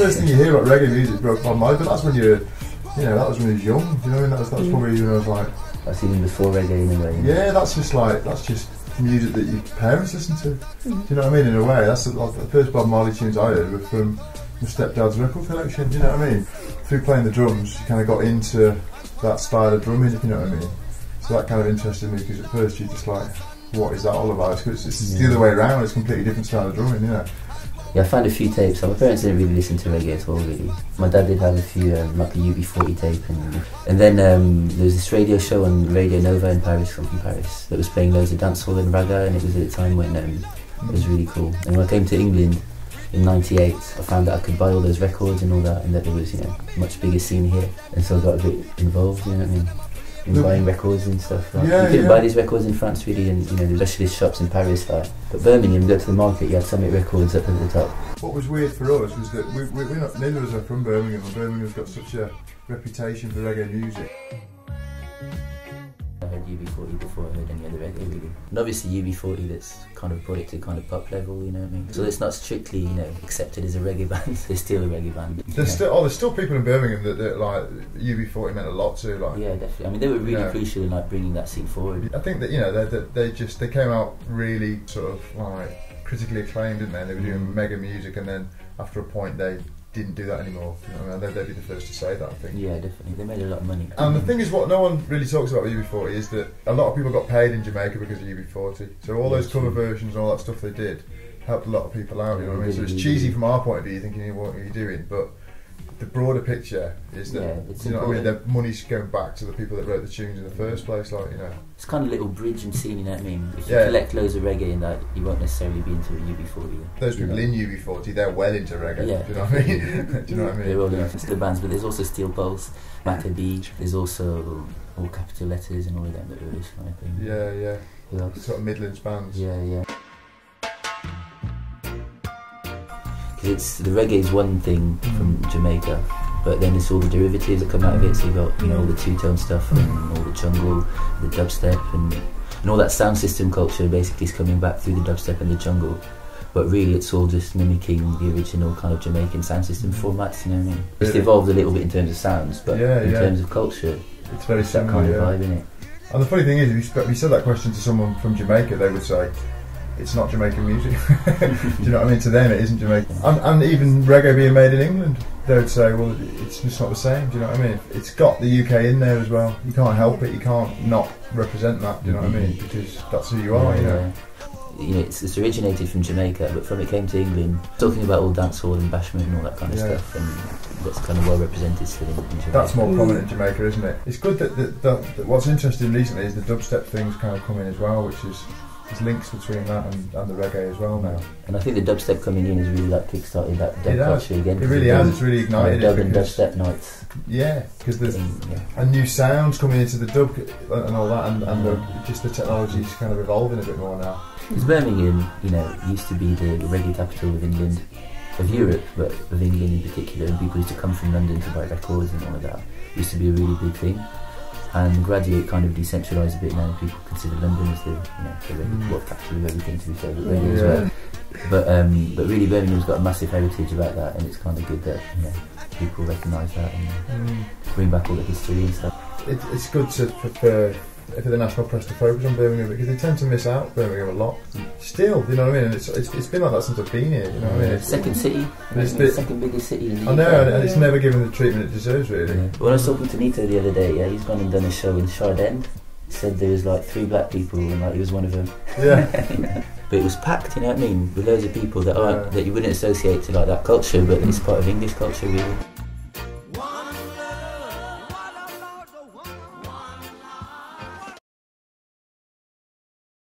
first thing you hear about reggae music broke my mind, but that's when you're, you know, that was when he was young, you know, and that was probably when I was like... That's even before reggae in a way. Yeah, that's just music that your parents listen to. Do you know what I mean? In a way, that's the first Bob Marley tunes I heard were from my stepdad's record collection. Do you know what I mean? Through playing the drums, you kind of got into that style of drumming. If you know what I mean? So that kind of interested me because at first you're just like, what is that all about? It's the other way around. It's a completely different style of drumming. You know. Yeah, I found a few tapes. My parents didn't really listen to reggae at all, really. My dad did have a few, like a UB40 tape, and then there was this radio show on Radio Nova in Paris, from Paris, that was playing loads of dancehall and raga, and it was at a time when it was really cool. And when I came to England in '98, I found that I could buy all those records and all that, and that there was, you know, a much bigger scene here, and so I got a bit involved. You know what I mean? In buying records and stuff. Like, you couldn't buy these records in France really, and you know, the specialist shops in Paris. Like, but Birmingham, go to the market, you had Summit Records up at the top. What was weird for us was that we're not, neither of us are from Birmingham, and Birmingham's got such a reputation for reggae music. I heard UB40 before I heard any other reggae really. And obviously UB40 that's kind of brought it to kind of pop level, you know what I mean? So it's not strictly, you know, accepted as a reggae band, they're still a reggae band. There's still people in Birmingham that like UB40 meant a lot to, like. Yeah, definitely. I mean, they were really crucial in like bringing that scene forward. I think that, you know, they came out really sort of like critically acclaimed, didn't they? They were doing mega music, and then after a point they didn't do that anymore. You know what I mean? They'd be the first to say that, I think. Yeah, definitely. They made a lot of money. And the thing is, what no one really talks about with UB40 is that a lot of people got paid in Jamaica because of UB40. So all those cover versions and all that stuff they did helped a lot of people out, you know what I mean? So it's cheesy from our point of view, thinking, what are you doing? But the broader picture is that, you know what I mean, the money's going back to the people that wrote the tunes in the first place, like, you know. It's kind of a little bridge and scene, you know what I mean? If you collect loads of reggae in that, you won't necessarily be into a UB40. Those people in UB40, they're well into reggae, do you know what I mean? Do you know what I mean? They're all into the bands, but there's also Steel Pulse, Maccabee, there's also all capital letters and all of them that are this kind of thing. Yeah, yeah. Sort of Midlands bands. Yeah, yeah. It's the reggae is one thing from Jamaica, but then it's all the derivatives that come out of it. So you've got, you know, all the two-tone stuff and all the jungle, the dubstep, and all that sound system culture basically is coming back through the dubstep and the jungle. But really, it's all just mimicking the original kind of Jamaican sound system formats. You know what I mean? It's evolved a little bit in terms of sounds, but in terms of culture, it's very similar. That kind of vibe, innit? And the funny thing is, if you said that question to someone from Jamaica, they would say, it's not Jamaican music. Do you know what I mean? To them, it isn't Jamaican. And even reggae being made in England, they would say, well, it's just not the same. Do you know what I mean? It's got the UK in there as well. You can't help it. You can't not represent that. Do you know what I mean? Because that's who you are. You know. You know, it's originated from Jamaica, but from it came to England, talking about all dancehall and bashment and all that kind of stuff, and that's kind of well represented still in Jamaica. That's more prominent in Jamaica, isn't it? It's good that what's interesting recently is the dubstep thing's kind of come in as well, which is there's links between that and the reggae as well now. And I think the dubstep coming in has really like kick-started that dub culture again. It really has, it's really ignited dub and dubstep nights. Yeah, because there's and new sounds coming into the dub and all that, and just the technology's kind of evolving a bit more now. Because Birmingham, you know, used to be the reggae capital of England, of Europe, but of England in particular, and people used to come from London to buy records and all of that. It used to be a really big thing. And gradually it kind of decentralised a bit now. People consider London as the, you know, the capital of everything, to be fair, but reggae as well. But really Birmingham's got a massive heritage about that, and it's kind of good that, you know, people recognise that and bring back all the history and stuff. It's good for the national press to focus on Birmingham, because they tend to miss out Birmingham a lot. Still, you know what I mean? And it's been like that since I've been here, you know what I mean? Second city, the second biggest city in the UK. I know, and it's never given the treatment it deserves, really. Yeah. When I was talking to Nito the other day, he's gone and done a show in Shard End. He said there was like 3 black people, and like he was one of them. Yeah. But it was packed, you know what I mean? With loads of people that aren't, that you wouldn't associate to like that culture, but it's part of English culture, really.